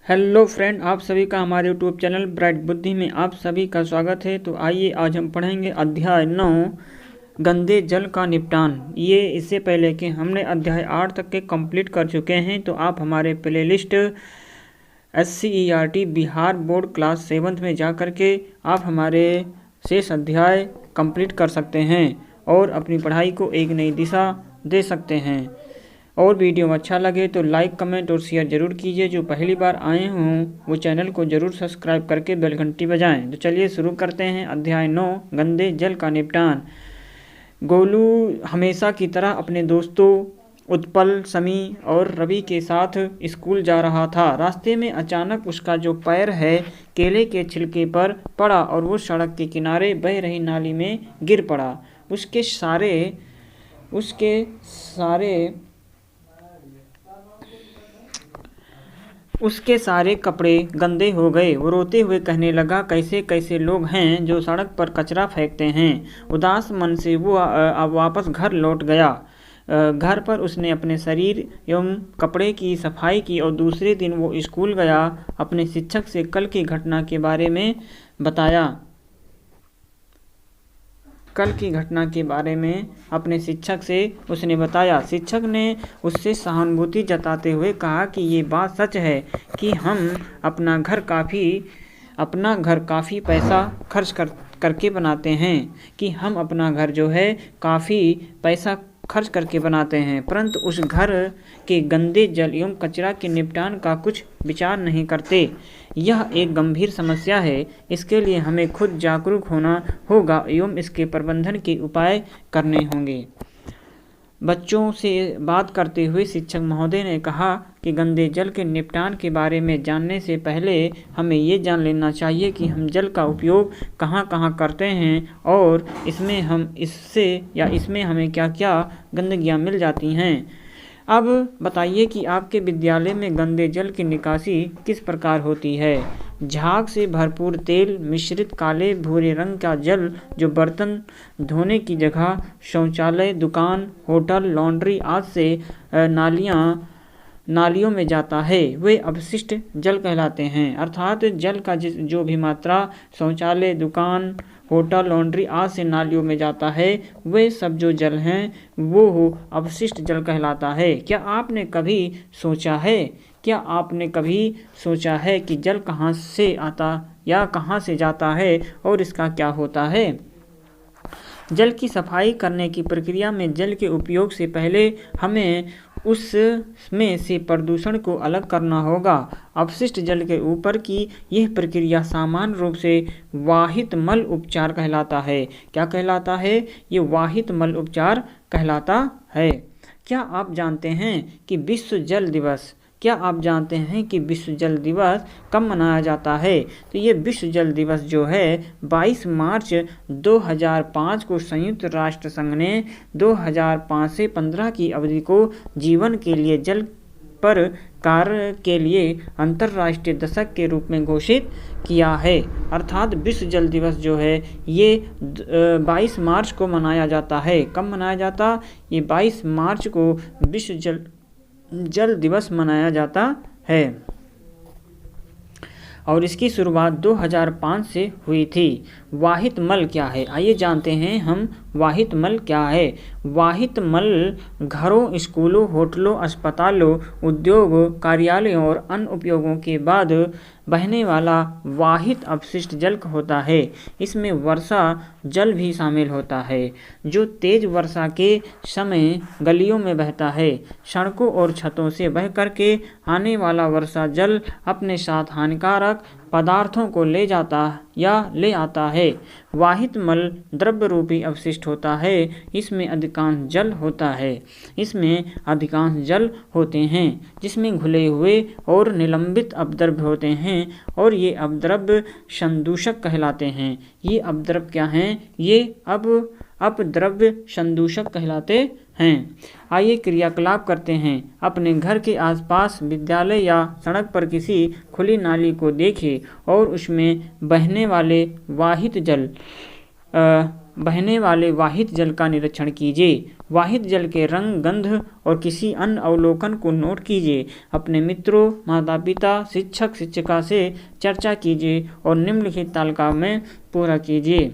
Hello friend, आप सभी का हमारे यूट्यूब चैनल ब्राइट बुद्धि में आप सभी का स्वागत है। तो आइए आज हम पढ़ेंगे अध्याय 9 गंदे जल का निपटान। ये इससे पहले कि हमने अध्याय 8 तक के कंप्लीट कर चुके हैं, तो आप हमारे playlist SCERT Bihar board class 7 में जा कर के आप हमारे शेष अध्याय कंप्लीट कर सकते हैं और अपनी पढ़ाई को एक नई दिशा दे सकते हैं। और वीडियो अच्छा लगे तो लाइक, कमेंट और शेयर ज़रूर कीजिए। जो पहली बार आए हों वो चैनल को ज़रूर सब्सक्राइब करके बेल घंटी बजाएं। तो चलिए शुरू करते हैं। अध्याय 9 गंदे जल का निपटान। गोलू हमेशा की तरह अपने दोस्तों उत्पल, समी और रवि के साथ स्कूल जा रहा था। रास्ते में अचानक उसका जो पैर है केले के छिलके पर पड़ा और वो सड़क के किनारे बह रही नाली में गिर पड़ा। उसके सारे कपड़े गंदे हो गए। वो रोते हुए कहने लगा, कैसे कैसे लोग हैं जो सड़क पर कचरा फेंकते हैं। उदास मन से वो अब वापस घर लौट गया। घर पर उसने अपने शरीर एवं कपड़े की सफाई की और दूसरे दिन वो स्कूल गया। अपने शिक्षक से कल की घटना के बारे में अपने शिक्षक से उसने बताया। शिक्षक ने उससे सहानुभूति जताते हुए कहा कि ये बात सच है कि हम अपना घर काफ़ी पैसा खर्च करके बनाते हैं, परंतु उस घर के गंदे जल एवं कचरा के निपटान का कुछ विचार नहीं करते। यह एक गंभीर समस्या है। इसके लिए हमें खुद जागरूक होना होगा एवं इसके प्रबंधन के उपाय करने होंगे। बच्चों से बात करते हुए शिक्षक महोदय ने कहा कि गंदे जल के निपटान के बारे में जानने से पहले हमें ये जान लेना चाहिए कि हम जल का उपयोग कहाँ कहाँ करते हैं और इसमें हमें क्या क्या गंदगियाँ मिल जाती हैं। अब बताइए कि आपके विद्यालय में गंदे जल की निकासी किस प्रकार होती है। झाग से भरपूर तेल मिश्रित काले भूरे रंग का जल जो बर्तन धोने की जगह, शौचालय, दुकान, होटल, लॉन्ड्री आदि से नालियों में जाता है, वे अपशिष्ट जल कहलाते हैं। अर्थात जल का जो भी मात्रा शौचालय, दुकान, होटल, लॉन्ड्री आदि से नालियों में जाता है, वे सब जो जल हैं वो अपशिष्ट जल कहलाता है। क्या आपने कभी सोचा है कि जल कहाँ से आता या कहाँ से जाता है और इसका क्या होता है। जल की सफाई करने की प्रक्रिया में जल के उपयोग से पहले हमें उसमें से प्रदूषण को अलग करना होगा। अपशिष्ट जल के ऊपर की यह प्रक्रिया सामान्य रूप से वाहित मल उपचार कहलाता है। क्या कहलाता है? ये वाहित मल उपचार कहलाता है। क्या आप जानते हैं कि विश्व जल दिवस कब मनाया जाता है? तो ये विश्व जल दिवस जो है 22 मार्च 2005 को संयुक्त राष्ट्र संघ ने 2005 से 15 की अवधि को जीवन के लिए जल पर कार्य के लिए अंतर्राष्ट्रीय दशक के रूप में घोषित किया है। अर्थात विश्व जल दिवस जो है ये 22 मार्च को मनाया जाता है। कब मनाया जाता? ये 22 मार्च को विश्व जल दिवस मनाया जाता है और इसकी शुरुआत 2005 से हुई थी। वाहित मल क्या है? आइए जानते हैं हम वाहित मल क्या है। वाहित मल घरों, स्कूलों, होटलों, अस्पतालों, उद्योग, कार्यालयों और अन्य उपयोगों के बाद बहने वाला वाहित अपशिष्ट जल होता है। इसमें वर्षा जल भी शामिल होता है जो तेज वर्षा के समय गलियों में बहता है। सड़कों और छतों से बह करके आने वाला वर्षा जल अपने साथ हानिकारक पदार्थों को ले आता है। वाहित मल द्रव्य रूपी अपशिष्ट होता है। इसमें अधिकांश जल होते हैं जिसमें घुले हुए और निलंबित अपद्रव्य होते हैं और ये अपद्रव्य संदूषक कहलाते हैं। ये अपद्रव्य क्या हैं? ये अपद्रव्य संदूषक कहलाते हैं। आइए क्रियाकलाप करते हैं। अपने घर के आसपास, विद्यालय या सड़क पर किसी खुली नाली को देखें और उसमें बहने वाले वाहित जल बहने वाले वाहित जल का निरीक्षण कीजिए। वाहित जल के रंग, गंध और किसी अन्य अवलोकन को नोट कीजिए। अपने मित्रों, माता पिता, शिक्षक शिक्षिका से चर्चा कीजिए और निम्नलिखित तालिका में पूरा कीजिए।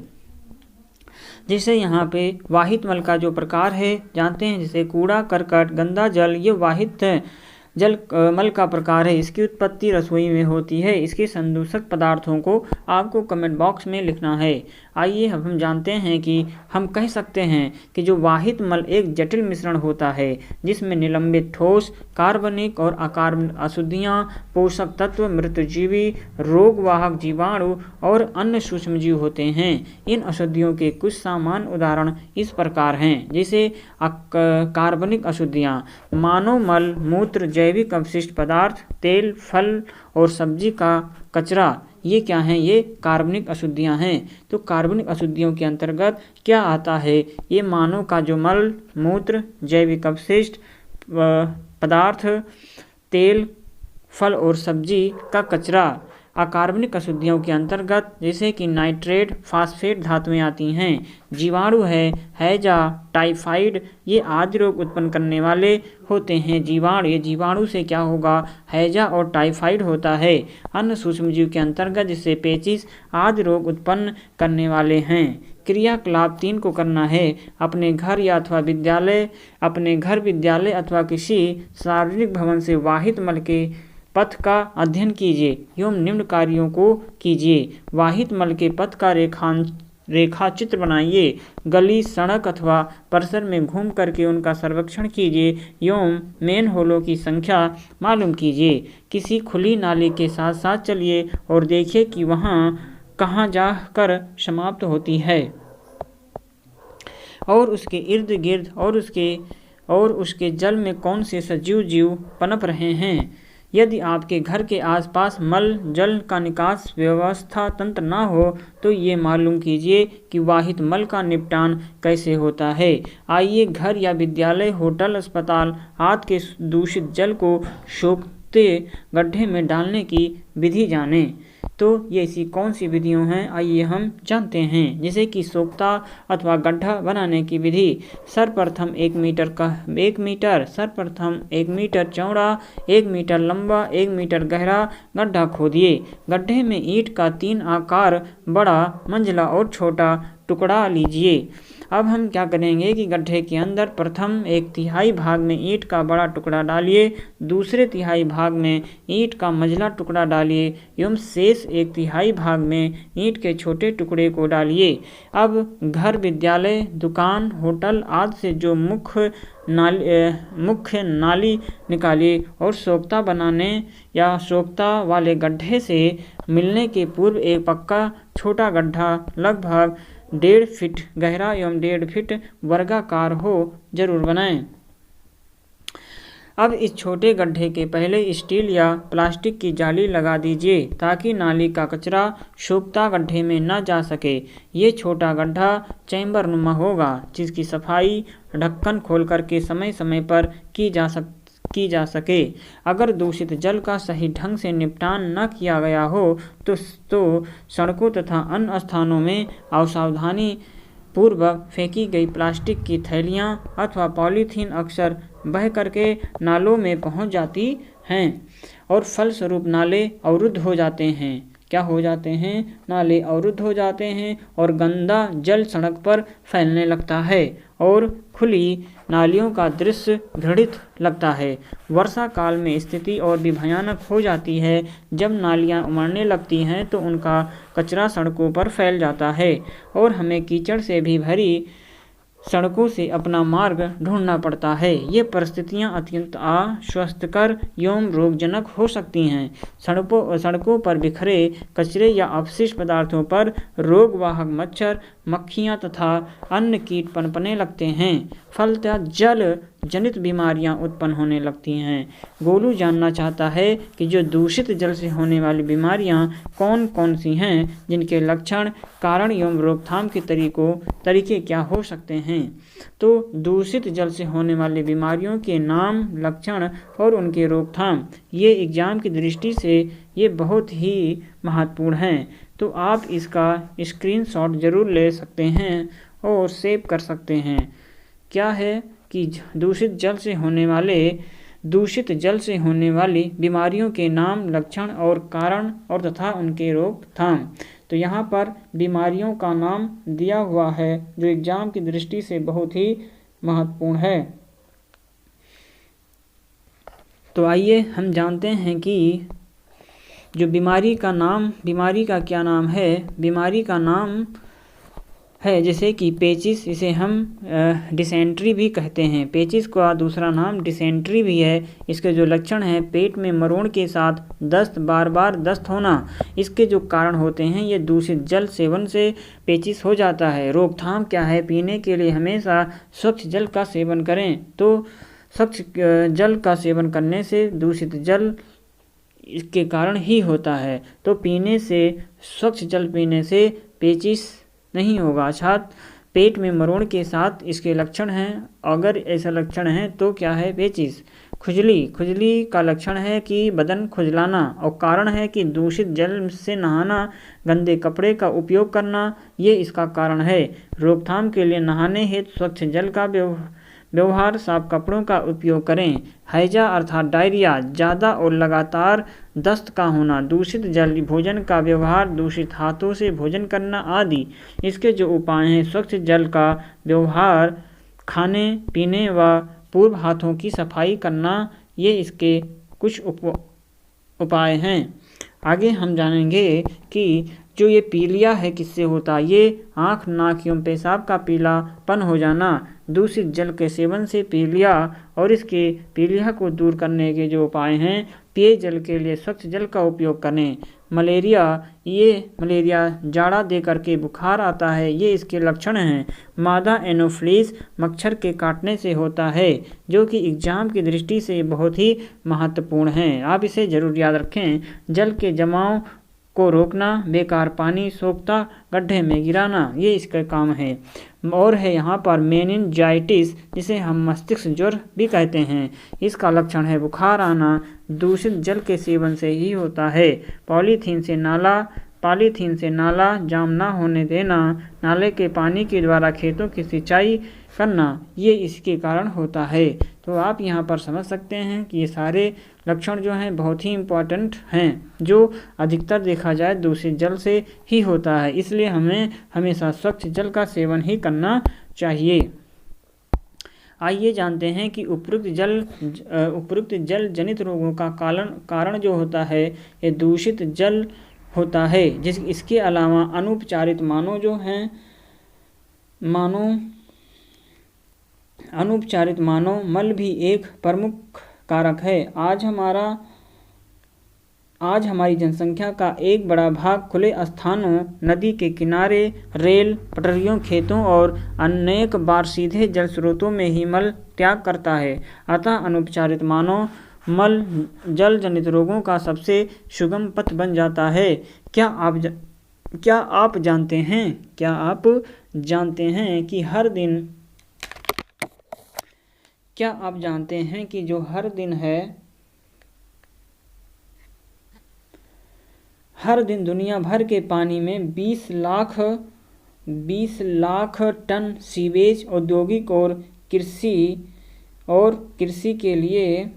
जैसे यहाँ पे वाहित मल का जो प्रकार है जानते हैं, जैसे कूड़ा, करकट, गंदा जल, ये वाहित जल मल का प्रकार है। इसकी उत्पत्ति रसोई में होती है। इसके संदूषक पदार्थों को आपको कमेंट बॉक्स में लिखना है। आइए अब हम जानते हैं कि हम कह सकते हैं कि जो वाहित मल एक जटिल मिश्रण होता है जिसमें निलंबित ठोस, कार्बनिक और अकार्बनिक अशुद्धियाँ, पोषक तत्व, मृतजीवी, रोगवाहक जीवाणु और अन्य सूक्ष्मजीव होते हैं। इन अशुद्धियों के कुछ सामान्य उदाहरण इस प्रकार हैं। जैसे कार्बनिक अशुद्धियाँ, मानव मल, मूत्र, जैविक अवशिष्ट पदार्थ, तेल, फल और सब्जी का कचरा, ये क्या हैं? ये कार्बनिक अशुद्धियाँ हैं। तो कार्बनिक अशुद्धियों के अंतर्गत क्या आता है? ये मानव का जो मल, मूत्र, जैविक अवशिष्ट पदार्थ, तेल, फल और सब्जी का कचरा। अकार्बनिक अशुद्धियों के अंतर्गत जैसे कि नाइट्रेट, फास्फेट धातुएं आती हैं। जीवाणु है, हैजा, टाइफाइड, ये आदि रोग उत्पन्न करने वाले होते हैं। जीवाणु, ये जीवाणु से क्या होगा? हैजा और टाइफाइड होता है। अन्य सूक्ष्मजीव के अंतर्गत जैसे पेचिश आदि रोग उत्पन्न करने वाले हैं। क्रियाकलाप 3 को करना है। अपने घर या अथवा विद्यालय, अपने घर, विद्यालय अथवा किसी सार्वजनिक भवन से वाहित मल के पथ का अध्ययन कीजिए एवं निम्न कार्यों को कीजिए। वाहित मल के पथ का रेखा चित्र बनाइए। गली, सड़क अथवा परिसर में घूम करके उनका सर्वेक्षण कीजिए एवं मेन होलों की संख्या मालूम कीजिए। किसी खुली नाली के साथ साथ चलिए और देखिए कि वहाँ कहाँ जाकर समाप्त होती है और उसके इर्द गिर्द और उसके जल में कौन से सजीव जीव पनप रहे हैं। यदि आपके घर के आसपास मल जल का निकास व्यवस्था तंत्र न हो तो ये मालूम कीजिए कि वाहित मल का निपटान कैसे होता है। आइए घर या विद्यालय, होटल, अस्पताल आदि के दूषित जल को सोखते गड्ढे में डालने की विधि जानें। तो ये ऐसी कौन सी विधियाँ हैं, आइए हम जानते हैं। जैसे कि सोखता अथवा गड्ढा बनाने की विधि। सर्वप्रथम 1 मीटर चौड़ा, 1 मीटर लंबा, 1 मीटर गहरा गड्ढा खोदिए। गड्ढे में ईंट का 3 आकार, बड़ा, मंझला और छोटा टुकड़ा लीजिए। अब हम क्या करेंगे कि गड्ढे के अंदर प्रथम 1/3 भाग में ईंट का बड़ा टुकड़ा डालिए, दूसरे 1/3 भाग में ईंट का मंझला टुकड़ा डालिए एवं शेष 1/3 भाग में ईंट के छोटे टुकड़े को डालिए। अब घर, विद्यालय, दुकान, होटल आदि से जो मुख्य नाली निकालिए और सोखता बनाने या सोखता वाले गड्ढे से मिलने के पूर्व एक पक्का छोटा गड्ढा लगभग 1.5 फीट गहरा एवं 1.5 फीट वर्गाकार हो जरूर बनाएं। अब इस छोटे गड्ढे के पहले स्टील या प्लास्टिक की जाली लगा दीजिए ताकि नाली का कचरा सोखता गड्ढे में न जा सके। ये छोटा गड्ढा चैम्बर नुमा होगा जिसकी सफाई ढक्कन खोल करके समय समय पर की जा सके। अगर दूषित जल का सही ढंग से निपटान न किया गया हो तो सड़कों तथा अन्य स्थानों में असावधानी पूर्वक फेंकी गई प्लास्टिक की थैलियाँ अथवा पॉलीथीन अक्सर बह करके नालों में पहुंच जाती हैं और फलस्वरूप नाले अवरुद्ध हो जाते हैं। क्या हो जाते हैं? नाले अवरुद्ध हो जाते हैं और गंदा जल सड़क पर फैलने लगता है और खुली नालियों का दृश्य घृणित लगता है। वर्षा काल में स्थिति और भी भयानक हो जाती है। जब नालियां उमड़ने लगती हैं तो उनका कचरा सड़कों पर फैल जाता है और हमें कीचड़ से भी भरी सड़कों से अपना मार्ग ढूंढना पड़ता है। ये परिस्थितियां अत्यंत अस्वास्थ्यकर एवं रोगजनक हो सकती हैं। सड़कों पर बिखरे कचरे या अपशिष्ट पदार्थों पर रोगवाहक मच्छर, मक्खियां तथा अन्य कीट पनपने लगते हैं। फलतः जल जनित बीमारियां उत्पन्न होने लगती हैं। गोलू जानना चाहता है कि जो दूषित जल से होने वाली बीमारियां कौन कौन सी हैं, जिनके लक्षण, कारण एवं रोकथाम के तरीके क्या हो सकते हैं। तो दूषित जल से होने वाली बीमारियों के नाम, लक्षण और उनके रोकथाम, ये एग्जाम की दृष्टि से ये बहुत ही महत्वपूर्ण हैं। तो आप इसका स्क्रीनशॉट जरूर ले सकते हैं और सेव कर सकते हैं। क्या है कि दूषित जल से होने वाली बीमारियों के नाम, लक्षण और कारण और तथा उनके रोकथाम। तो यहाँ पर बीमारियों का नाम दिया हुआ है जो एग्जाम की दृष्टि से बहुत ही महत्वपूर्ण है। तो आइए हम जानते हैं कि जो बीमारी का क्या नाम है। बीमारी का नाम है जैसे कि पेचिस, इसे हम डिसेंट्री भी कहते हैं। पेचिस का दूसरा नाम डिसेंट्री भी है। इसके जो लक्षण हैं, पेट में मरोड़ के साथ दस्त, बार बार दस्त होना। इसके जो कारण होते हैं, ये दूषित जल सेवन से पेचिस हो जाता है। रोकथाम क्या है? पीने के लिए हमेशा स्वच्छ जल का सेवन करें। तो स्वच्छ जल का सेवन करने से दूषित जल इसके कारण ही होता है। तो स्वच्छ जल पीने से पेचिस नहीं होगा। अर्थात पेट में मरोड़ के साथ इसके लक्षण हैं। अगर ऐसा लक्षण है तो क्या है? पेचिस। खुजली का लक्षण है कि बदन खुजलाना, और कारण है कि दूषित जल से नहाना, गंदे कपड़े का उपयोग करना, ये इसका कारण है। रोकथाम के लिए नहाने हेतु स्वच्छ जल का व्यवहार, साफ कपड़ों का उपयोग करें। हैजा अर्थात डायरिया, ज़्यादा और लगातार दस्त का होना, दूषित जल, भोजन का व्यवहार, दूषित हाथों से भोजन करना आदि। इसके जो उपाय हैं, स्वच्छ जल का व्यवहार, खाने पीने व पूर्व हाथों की सफाई करना, ये इसके कुछ उपाय हैं। आगे हम जानेंगे कि जो ये पीलिया है किससे होता है। ये आँख, नाक एवं पेशाब का पीलापन हो जाना, दूषित जल के सेवन से पीलिया, और इसके पीलिया को दूर करने के जो उपाय हैं, पेय जल के लिए स्वच्छ जल का उपयोग करें। मलेरिया जाड़ा दे करके बुखार आता है, ये इसके लक्षण हैं। मादा एनोफ्लीस मच्छर के काटने से होता है, जो कि एग्जाम की दृष्टि से बहुत ही महत्वपूर्ण है। आप इसे जरूर याद रखें। जल के जमाव को रोकना, बेकार पानी सोखता गड्ढे में गिराना, ये इसका काम है। और है यहाँ पर मेनिनजाइटिस, जिसे हम मस्तिष्क ज्वर भी कहते हैं। इसका लक्षण है बुखार आना, दूषित जल के सेवन से ही होता है। पॉलीथीन से नाला जाम ना होने देना, नाले के पानी के द्वारा खेतों की सिंचाई करना, ये इसके कारण होता है। तो आप यहाँ पर समझ सकते हैं कि ये सारे लक्षण जो हैं बहुत ही इम्पोर्टेंट हैं, जो अधिकतर देखा जाए दूषित जल से ही होता है। इसलिए हमें हमेशा स्वच्छ जल का सेवन ही करना चाहिए। आइए जानते हैं कि उपयुक्त जल जनित रोगों का कारण जो होता है, ये दूषित जल होता है। इसके अलावा अनुपचारित मानव मल भी एक प्रमुख कारक है। आज हमारी जनसंख्या का एक बड़ा भाग खुले स्थानों, नदी के किनारे, रेल पटरियों, खेतों और अनेक बार सीधे जल स्रोतों में ही मल त्याग करता है। अतः अनुपचारित मानव मल जल जनित रोगों का सबसे सुगम पथ बन जाता है। क्या आप जानते हैं कि जो हर दिन दुनिया भर के पानी में 20 लाख टन सीवेज औद्योगिक और कृषि के लिए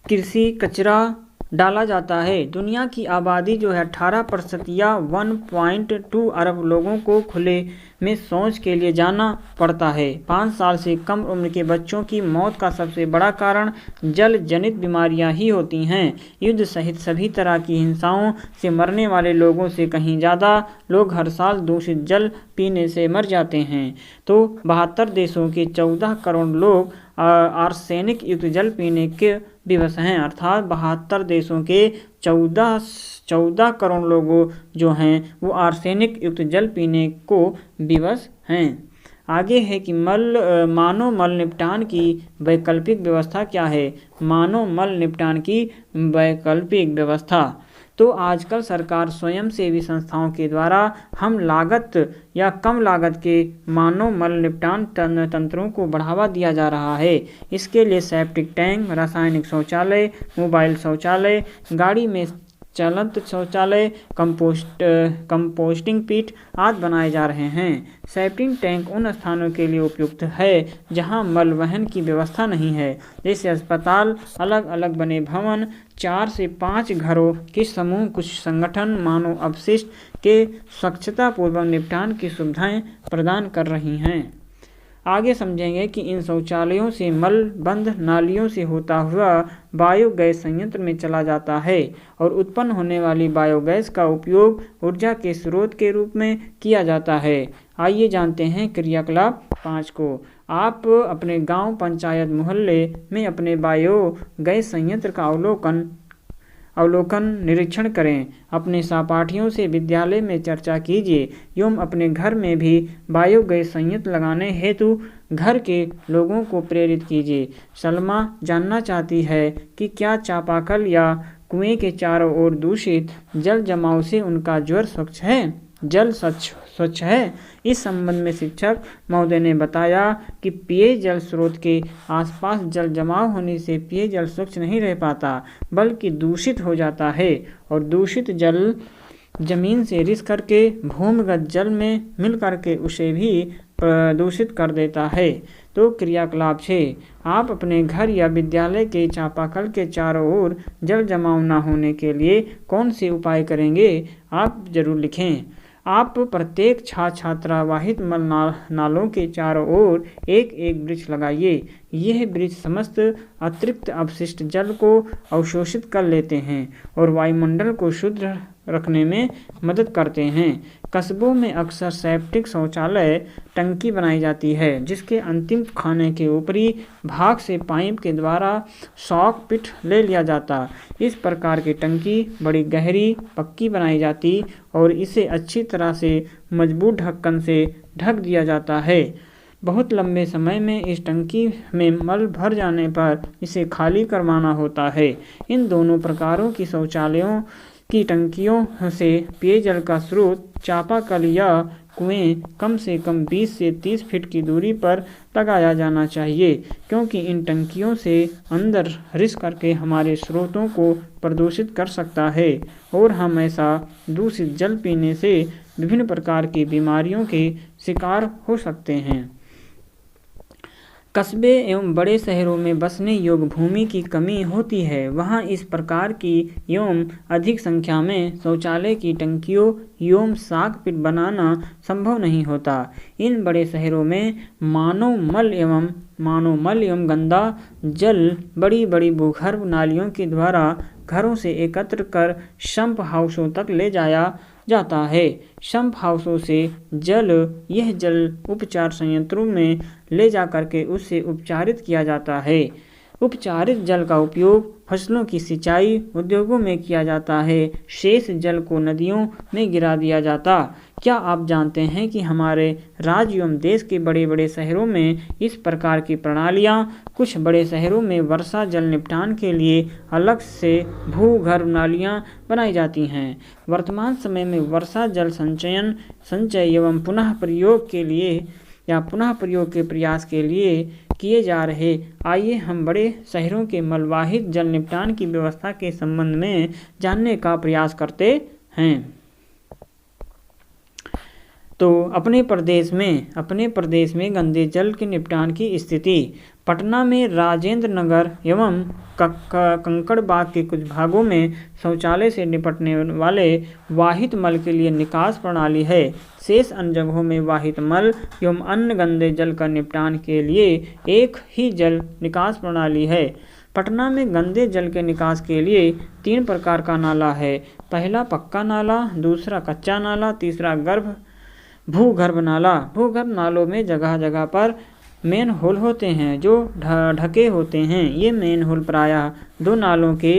कृषि कचरा डाला जाता है। दुनिया की आबादी जो है 18% या 1.2 अरब लोगों को खुले में शौच के लिए जाना पड़ता है। 5 साल से कम उम्र के बच्चों की मौत का सबसे बड़ा कारण जल जनित बीमारियां ही होती हैं। युद्ध सहित सभी तरह की हिंसाओं से मरने वाले लोगों से कहीं ज़्यादा लोग हर साल दूषित जल पीने से मर जाते हैं। तो 72 देशों के 14 करोड़ लोग आर्सेनिक युक्त जल पीने के विवश हैं। अर्थात 72 देशों के 14 करोड़ लोगों जो हैं वो आर्सेनिक युक्त जल पीने को विवश हैं। आगे है कि मानव मल निपटान की वैकल्पिक व्यवस्था क्या है। मानव मल निपटान की वैकल्पिक व्यवस्था, तो आजकल सरकार स्वयंसेवी संस्थाओं के द्वारा हम लागत या कम लागत के मानव मल निपटान तंत्रों को बढ़ावा दिया जा रहा है। इसके लिए सेप्टिक टैंक, रासायनिक शौचालय, मोबाइल शौचालय, गाड़ी में चलंत शौचालय, कंपोस्टिंग पिट आदि बनाए जा रहे हैं। सेप्टिक टैंक उन स्थानों के लिए उपयुक्त है जहां मल वहन की व्यवस्था नहीं है, जैसे अस्पताल, अलग अलग बने भवन, 4 से 5 घरों के समूह। कुछ संगठन मानव अपशिष्ट के स्वच्छता पूर्वक निपटान की सुविधाएं प्रदान कर रही हैं। आगे समझेंगे कि इन शौचालयों से मल बंद नालियों से होता हुआ बायोगैस संयंत्र में चला जाता है और उत्पन्न होने वाली बायोगैस का उपयोग ऊर्जा के स्रोत के रूप में किया जाता है। आइए जानते हैं क्रियाकलाप 5 को। आप अपने गांव, पंचायत, मोहल्ले में अपने बायोगैस संयंत्र का अवलोकन निरीक्षण करें। अपने सहपाठियों से विद्यालय में चर्चा कीजिए एवं अपने घर में भी बायोगैस संयंत्र लगाने हेतु घर के लोगों को प्रेरित कीजिए। सलमा जानना चाहती है कि क्या चापाकल या कुएं के चारों ओर दूषित जल जमाव से उनका जल स्वच्छ है। इस संबंध में शिक्षक महोदय ने बताया कि पेयजल स्रोत के आसपास जल जमाव होने से पेयजल स्वच्छ नहीं रह पाता बल्कि दूषित हो जाता है और दूषित जल जमीन से रिस करके भूमिगत जल में मिल करके उसे भी प्रदूषित कर देता है। तो क्रियाकलाप 6, आप अपने घर या विद्यालय के चापाकल के चारों ओर जल जमाव न होने के लिए कौन से उपाय करेंगे, आप जरूर लिखें। आप प्रत्येक छात्रावाहित मल नालों के चारों ओर एक एक वृक्ष लगाइए। यह वृक्ष समस्त अतिरिक्त अपशिष्ट जल को अवशोषित कर लेते हैं और वायुमंडल को शुद्ध रखने में मदद करते हैं। कस्बों में अक्सर सेप्टिक शौचालय टंकी बनाई जाती है जिसके अंतिम खाने के ऊपरी भाग से पाइप के द्वारा सॉक पिट ले लिया जाता। इस प्रकार की टंकी बड़ी गहरी पक्की बनाई जाती और इसे अच्छी तरह से मजबूत ढक्कन से ढक दिया जाता है। बहुत लंबे समय में इस टंकी में मल भर जाने पर इसे खाली करवाना होता है। इन दोनों प्रकारों की शौचालयों की टंकियों से पेयजल का स्रोत चापाकल या कुएं कम से कम 20 से 30 फीट की दूरी पर लगाया जाना चाहिए, क्योंकि इन टंकियों से अंदर रिस करके हमारे स्रोतों को प्रदूषित कर सकता है और हम ऐसा दूषित जल पीने से विभिन्न प्रकार की बीमारियों के शिकार हो सकते हैं। कस्बे एवं बड़े शहरों में बसने योग्य भूमि की कमी होती है। वहाँ इस प्रकार की एवं अधिक संख्या में शौचालय की टंकियों एवं साक पिट बनाना संभव नहीं होता। इन बड़े शहरों में मानव मल एवं गंदा जल बड़ी बड़ी भूगर्भ नालियों के द्वारा घरों से एकत्र कर सम्प हाउसों तक ले जाया जाता है। सम्प हाउसों से यह जल उपचार संयंत्रों में ले जा करके उससे उपचारित किया जाता है। उपचारित जल का उपयोग फसलों की सिंचाई, उद्योगों में किया जाता है। शेष जल को नदियों में गिरा दिया जाता। क्या आप जानते हैं कि हमारे राज्य एवं देश के बड़े बड़े शहरों में इस प्रकार की प्रणालियाँ, कुछ बड़े शहरों में वर्षा जल निपटान के लिए अलग से भूगर्भ नालियाँ बनाई जाती हैं। वर्तमान समय में वर्षा जल संचय एवं पुनः प्रयोग के प्रयास के लिए किए जा रहे। आइए हम बड़े शहरों के मलवाहित जल निपटान की व्यवस्था के संबंध में जानने का प्रयास करते हैं। तो अपने प्रदेश में गंदे जल के निपटान की स्थिति। पटना में राजेंद्र नगर एवं कंकड़बाग के कुछ भागों में शौचालय से निपटने वाले वाहित मल के लिए निकास प्रणाली है। शेष अन्य जगहों में वाहित मल एवं अन्य गंदे जल का निपटान के लिए एक ही जल निकास प्रणाली है। पटना में गंदे जल के निकास के लिए 3 प्रकार का नाला है। पहला पक्का नाला, दूसरा कच्चा नाला, तीसरा भूगर्भ नाला। भूगर्भ नालों में जगह जगह पर मेन होल होते हैं जो ढके होते हैं। ये मेन होल प्रायः 2 नालों के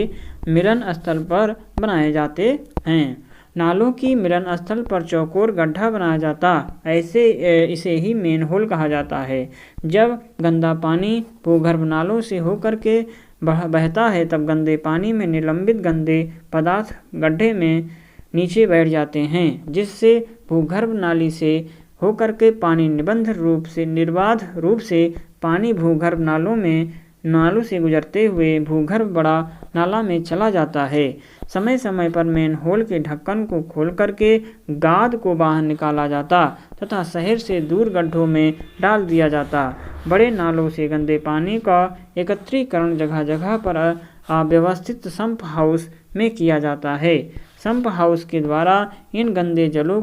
मिलन स्थल पर बनाए जाते हैं। नालों की मिलन स्थल पर चौकोर गड्ढा बनाया जाता, इसे ही मेन होल कहा जाता है। जब गंदा पानी भूगर्भ नालों से होकर के बहता है तब गंदे पानी में निलंबित गंदे पदार्थ गड्ढे में नीचे बैठ जाते हैं, जिससे भूगर्भ नाली से होकर के पानी निर्बाध रूप से पानी भूगर्भ नालों से गुजरते हुए भूगर्भ बड़ा नाला में चला जाता है। समय समय पर मेन होल के ढक्कन को खोल करके गाद को बाहर निकाला जाता तथा शहर से दूर गड्ढों में डाल दिया जाता। बड़े नालों से गंदे पानी का एकत्रीकरण जगह जगह पर अव्यवस्थित संप हाउस में किया जाता है। संप हाउस के द्वारा इन गंदे जलों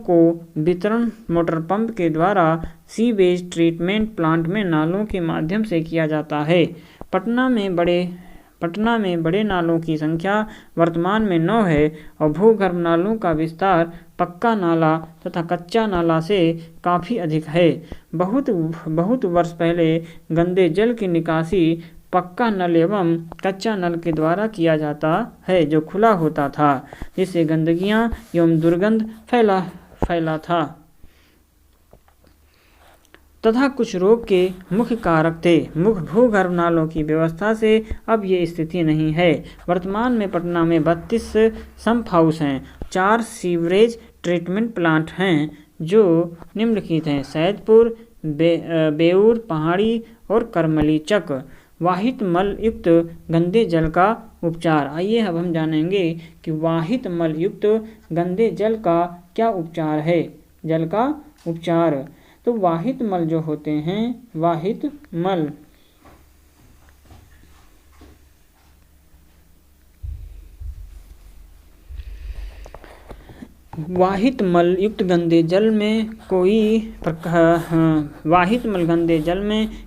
को वितरण मोटर पंप के द्वारा सीवेज ट्रीटमेंट प्लांट में नालों के माध्यम से किया जाता है। पटना में बड़े नालों की संख्या वर्तमान में 9 है और भूगर्भ नालों का विस्तार पक्का नाला तथा कच्चा नाला से काफ़ी अधिक है। बहुत वर्ष पहले गंदे जल की निकासी पक्का नल एवं कच्चा नल के द्वारा किया जाता है, जो खुला होता था, जिससे गंदगियां एवं दुर्गंध फैला था तथा कुछ रोग के मुख्य कारक थे। भूगर्भ नालों की व्यवस्था से अब ये स्थिति नहीं है। वर्तमान में पटना में 32 संप हाउस हैं, 4 सीवरेज ट्रीटमेंट प्लांट हैं जो निम्नलिखित हैं: सैदपुर, बेऊर, पहाड़ी और करमलीचक। वाहित मल युक्त गंदे जल का उपचार। आइए अब हम जानेंगे कि वाहित मल युक्त गंदे जल का क्या उपचार है। जल का उपचार, तो वाहित मल जो होते हैं, वाहित मल युक्त गंदे जल में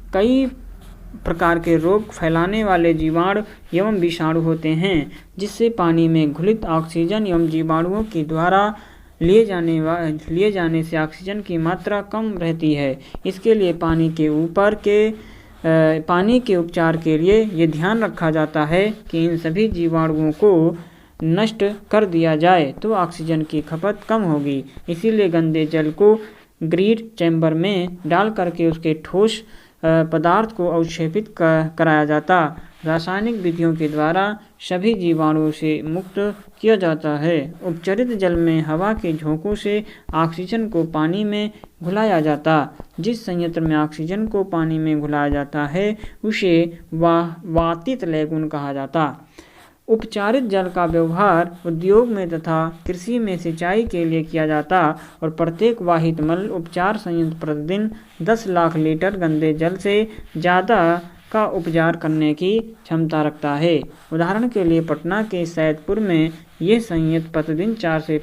कई प्रकार के रोग फैलाने वाले जीवाणु एवं विषाणु होते हैं, जिससे पानी में घुलित ऑक्सीजन एवं जीवाणुओं के द्वारा लिए जाने से ऑक्सीजन की मात्रा कम रहती है। इसके लिए पानी के उपचार के लिए ये ध्यान रखा जाता है कि इन सभी जीवाणुओं को नष्ट कर दिया जाए तो ऑक्सीजन की खपत कम होगी। इसीलिए गंदे जल को ग्रीड चैम्बर में डाल करके उसके ठोस पदार्थ को अवक्षेपित कराया जाता। रासायनिक विधियों के द्वारा सभी जीवाणुओं से मुक्त किया जाता है। उपचारित जल में हवा के झोंकों से ऑक्सीजन को पानी में घुलाया जाता। जिस संयंत्र में ऑक्सीजन को पानी में घुलाया जाता है उसे वातित लैगून कहा जाता। उपचारित जल का व्यवहार उद्योग में तथा कृषि में सिंचाई के लिए किया जाता और प्रत्येक वाहित मल उपचार संयंत्र प्रतिदिन 10 लाख लीटर गंदे जल से ज़्यादा का उपचार करने की क्षमता रखता है। उदाहरण के लिए पटना के सैदपुर में ये संयंत्र प्रतिदिन 4 से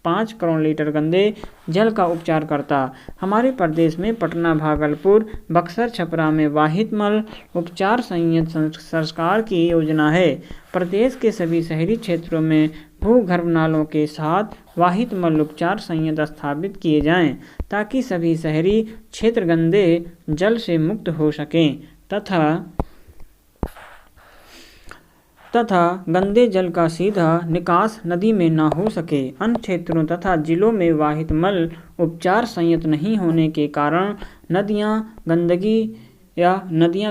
5 करोड़ लीटर गंदे जल का उपचार करता। हमारे प्रदेश में पटना, भागलपुर, बक्सर, छपरा में वाहित मल उपचार संयंत्र सरकार की योजना है। प्रदेश के सभी शहरी क्षेत्रों में भूगर्भ नालों के साथ वाहित मल उपचार संयंत्र स्थापित किए जाएं, ताकि सभी शहरी क्षेत्र गंदे जल से मुक्त हो सकें तथा गंदे जल का सीधा निकास नदी में न हो सके। अन्य क्षेत्रों तथा जिलों में वाहित मल उपचार संयंत्र नहीं होने के कारण नदियां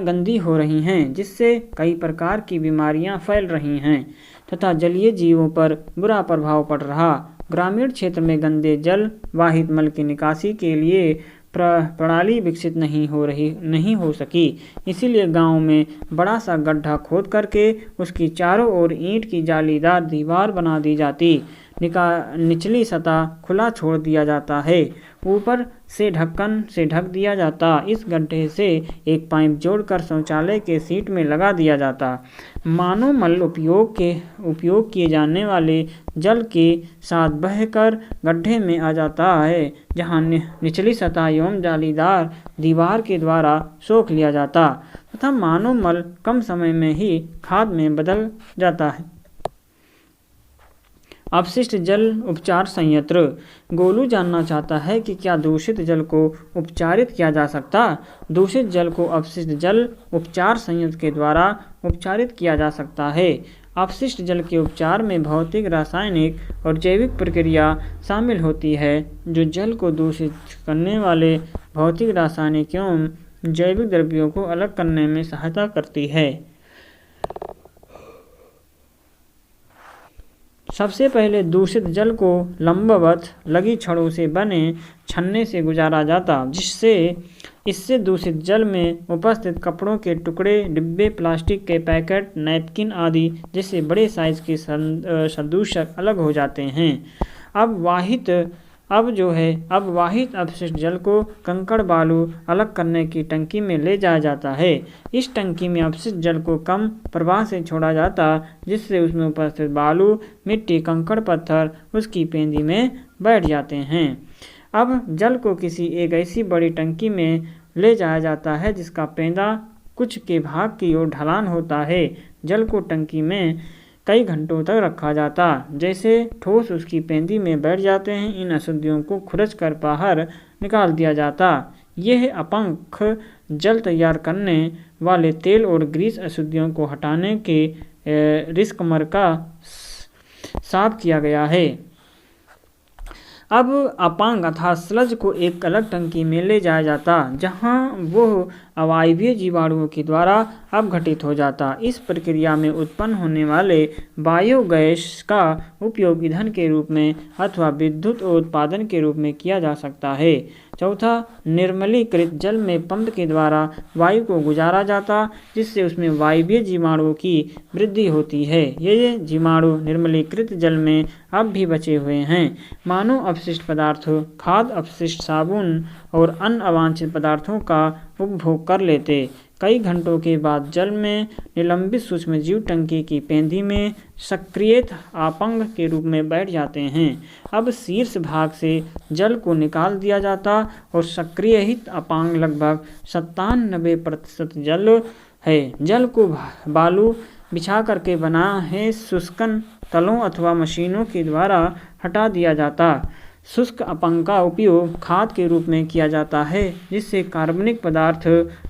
गंदी हो रही हैं, जिससे कई प्रकार की बीमारियां फैल रही हैं तथा जलीय जीवों पर बुरा प्रभाव पड़ रहा। ग्रामीण क्षेत्र में गंदे जल वाहित मल की निकासी के लिए प्रणाली विकसित नहीं हो सकी। इसीलिए गांव में बड़ा सा गड्ढा खोद करके उसकी चारों ओर ईंट की जालीदार दीवार बना दी जाती। निचली सतह खुला छोड़ दिया जाता है, ऊपर से ढक्कन से ढक दिया जाता। इस गड्ढे से एक पाइप जोड़कर शौचालय के सीट में लगा दिया जाता। मानव मल उपयोग किए जाने वाले जल के साथ बहकर गड्ढे में आ जाता है, जहां निचली सतह एवं जालीदार दीवार के द्वारा सोख लिया जाता तथा मानव मल कम समय में ही खाद में बदल जाता है। अपशिष्ट जल उपचार संयंत्र। गोलू जानना चाहता है कि क्या दूषित जल को उपचारित किया जा सकता। दूषित जल को अपशिष्ट जल उपचार संयंत्र के द्वारा उपचारित किया जा सकता है। अपशिष्ट जल के उपचार में भौतिक, रासायनिक और जैविक प्रक्रिया शामिल होती है, जो जल को दूषित करने वाले भौतिक, रासायनिक एवं जैविक द्रव्यों को अलग करने में सहायता करती है। सबसे पहले दूषित जल को लंबवत लगी छड़ों से बने छन्ने से गुजारा जाता, इससे दूषित जल में उपस्थित कपड़ों के टुकड़े, डिब्बे, प्लास्टिक के पैकेट, नैपकिन आदि जैसे बड़े साइज के प्रदूषक अलग हो जाते हैं। अब वाहित अपशिष्ट जल को कंकड़ बालू अलग करने की टंकी में ले जाया जाता है। इस टंकी में अपशिष्ट जल को कम प्रवाह से छोड़ा जाता, जिससे उसमें उपस्थित बालू, मिट्टी, कंकड़, पत्थर उसकी पेंदी में बैठ जाते हैं। अब जल को किसी एक ऐसी बड़ी टंकी में ले जाया जाता है जिसका पेंदा कुछ के भाग की ओर ढलान होता है। जल को टंकी में कई घंटों तक रखा जाता, जैसे ठोस उसकी पेंदी में बैठ जाते हैं। इन अशुद्धियों को खुरच कर बाहर निकाल दिया जाता। यह अपंख जल तैयार करने वाले तेल और ग्रीस अशुद्धियों को हटाने के रिस्कमर का साफ किया गया है। अब अपांग अर्थात स्लज को एक अलग टंकी में ले जाया जाता, जहां वो अवायवीय जीवाणुओं के द्वारा अपघटित हो जाता। इस प्रक्रिया में उत्पन्न होने वाले बायोगैस का उपयोग ईंधन के रूप में अथवा विद्युत उत्पादन के रूप में किया जा सकता है। चौथा, निर्मलीकृत जल में पंप के द्वारा वायु को गुजारा जाता, जिससे उसमें वायवीय जीवाणुओं की वृद्धि होती है। ये जीवाणु निर्मलीकृत जल में अब भी बचे हुए हैं। मानव अपशिष्ट पदार्थ, खाद्य अपशिष्ट, साबुन और अन्य अवांछित पदार्थों का उपभोग कर लेते। कई घंटों के बाद जल में निलंबित सूक्ष्मजीव टंकी की पेंदी में सक्रियत अपंग के रूप में बैठ जाते हैं। अब शीर्ष भाग से जल को निकाल दिया जाता और सक्रियहित अपांग लगभग 97% जल है। जल को बालू बिछा करके बना है शुष्कन तलों अथवा मशीनों के द्वारा हटा दिया जाता। शुष्क अपंग का उपयोग खाद के रूप में किया जाता है, जिससे कार्बनिक पदार्थ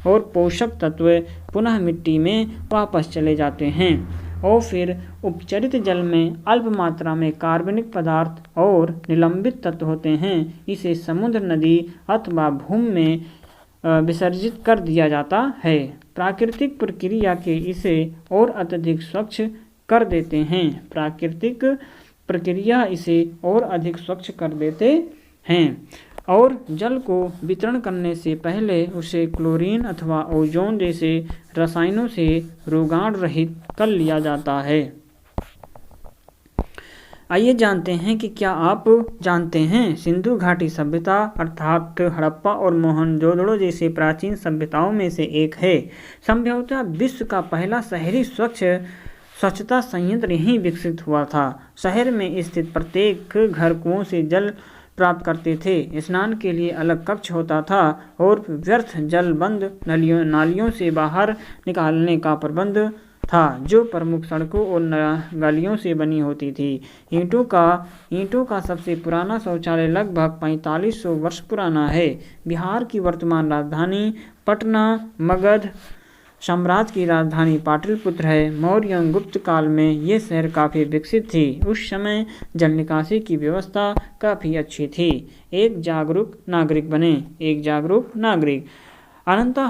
और पोषक तत्व पुनः मिट्टी में वापस चले जाते हैं। और फिर उपचरित जल में अल्प मात्रा में कार्बनिक पदार्थ और निलंबित तत्व होते हैं। इसे समुद्र, नदी अथवा भूमि में विसर्जित कर दिया जाता है। प्राकृतिक प्रक्रिया के इसे और अत्यधिक स्वच्छ कर देते हैं। प्राकृतिक प्रक्रिया इसे और अधिक स्वच्छ कर देते हैं और जल को वितरण करने से पहले उसे क्लोरीन अथवा ओजोन जैसे रसायनों से रोगाण रहित कर लिया जाता है। आइए जानते हैं कि क्या आप जानते हैं सिंधु घाटी सभ्यता अर्थात हड़प्पा और मोहनजोदड़ो जैसे प्राचीन सभ्यताओं में से एक है। संभवतः विश्व का पहला शहरी स्वच्छता संयंत्र यहीं विकसित हुआ था। शहर में स्थित प्रत्येक घर कुओं से जल प्राप्त करते थे। स्नान के लिए अलग कक्ष होता था और व्यर्थ जल बंद नालियों से बाहर निकालने का प्रबंध था, जो प्रमुख सड़कों और गलियों से बनी होती थी। ईंटों का सबसे पुराना शौचालय लगभग 4500 वर्ष पुराना है। बिहार की वर्तमान राजधानी पटना मगध साम्राज्य की राजधानी पाटलिपुत्र है। मौर्य एवं गुप्त काल में ये शहर काफ़ी विकसित थी। उस समय जल निकासी की व्यवस्था काफ़ी अच्छी थी। एक जागरूक नागरिक बने। एक जागरूक नागरिक अनंतः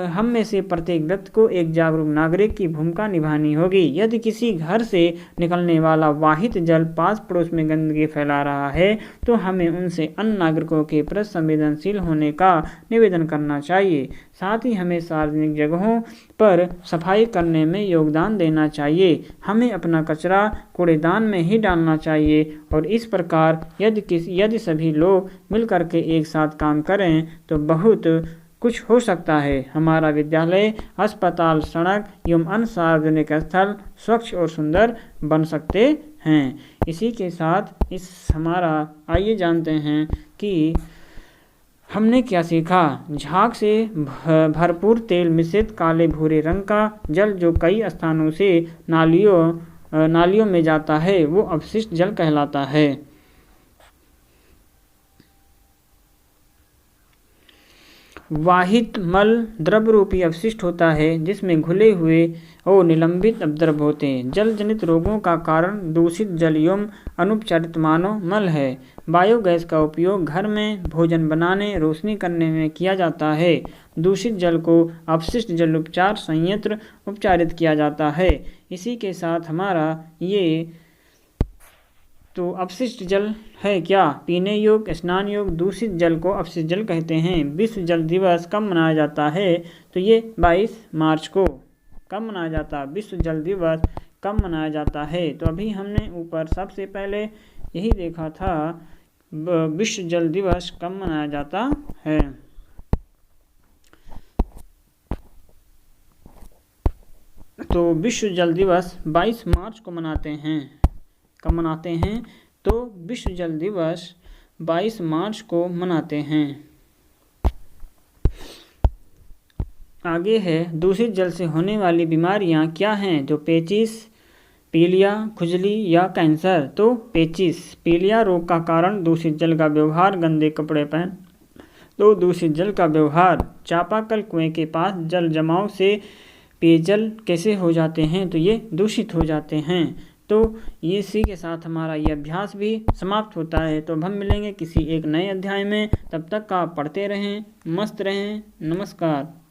हम में से प्रत्येक व्यक्ति को एक जागरूक नागरिक की भूमिका निभानी होगी। यदि किसी घर से निकलने वाला वाहित जल पास पड़ोस में गंदगी फैला रहा है, तो हमें उनसे अन्य नागरिकों के प्रति संवेदनशील होने का निवेदन करना चाहिए। साथ ही हमें सार्वजनिक जगहों पर सफाई करने में योगदान देना चाहिए। हमें अपना कचरा कूड़ेदान में ही डालना चाहिए और इस प्रकार यदि सभी लोग मिलकर के एक साथ काम करें तो बहुत कुछ हो सकता है। हमारा विद्यालय, अस्पताल, सड़क एवं अन्य सार्वजनिक स्थल स्वच्छ और सुंदर बन सकते हैं। इसी के साथ आइए जानते हैं कि हमने क्या सीखा। झाग से भरपूर तेल मिश्रित काले भूरे रंग का जल जो कई स्थानों से नालियों में जाता है, वो अपशिष्ट जल कहलाता है। वाहित मल द्रव रूपी अपशिष्ट होता है जिसमें घुले हुए और निलंबित अपद्रव होते हैं। जल जनित रोगों का कारण दूषित जल एवं अनुपचारित मानव मल है। बायोगैस का उपयोग घर में भोजन बनाने, रोशनी करने में किया जाता है। दूषित जल को अपशिष्ट जल उपचार संयंत्र उपचारित किया जाता है। इसी के साथ हमारा ये तो अपशिष्ट जल है क्या? पीने योग्य, स्नान योग्य दूषित जल को अपशिष्ट जल कहते हैं। विश्व जल दिवस कब मनाया जाता है? तो ये 22 मार्च को। कब मनाया जाता है? विश्व जल दिवस कब मनाया जाता है? तो अभी हमने ऊपर सबसे पहले यही देखा था विश्व जल दिवस कब मनाया जाता है। तो विश्व जल दिवस 22 मार्च को मनाते हैं। कब मनाते हैं? तो विश्व जल दिवस 22 मार्च को मनाते हैं। आगे है दूषित जल से होने वाली बीमारियां क्या हैं? तो पेचिश, पीलिया, खुजली या कैंसर। तो पेचिश, पीलिया रोग का कारण दूषित जल का व्यवहार, गंदे कपड़े पहन। तो दूषित जल का व्यवहार, चापाकल कुएं के पास जल जमाव से पेयजल कैसे हो जाते हैं? तो ये दूषित हो जाते हैं। तो इसी के साथ हमारा ये अभ्यास भी समाप्त होता है। तो अब हम मिलेंगे किसी एक नए अध्याय में। तब तक आप पढ़ते रहें, मस्त रहें। नमस्कार।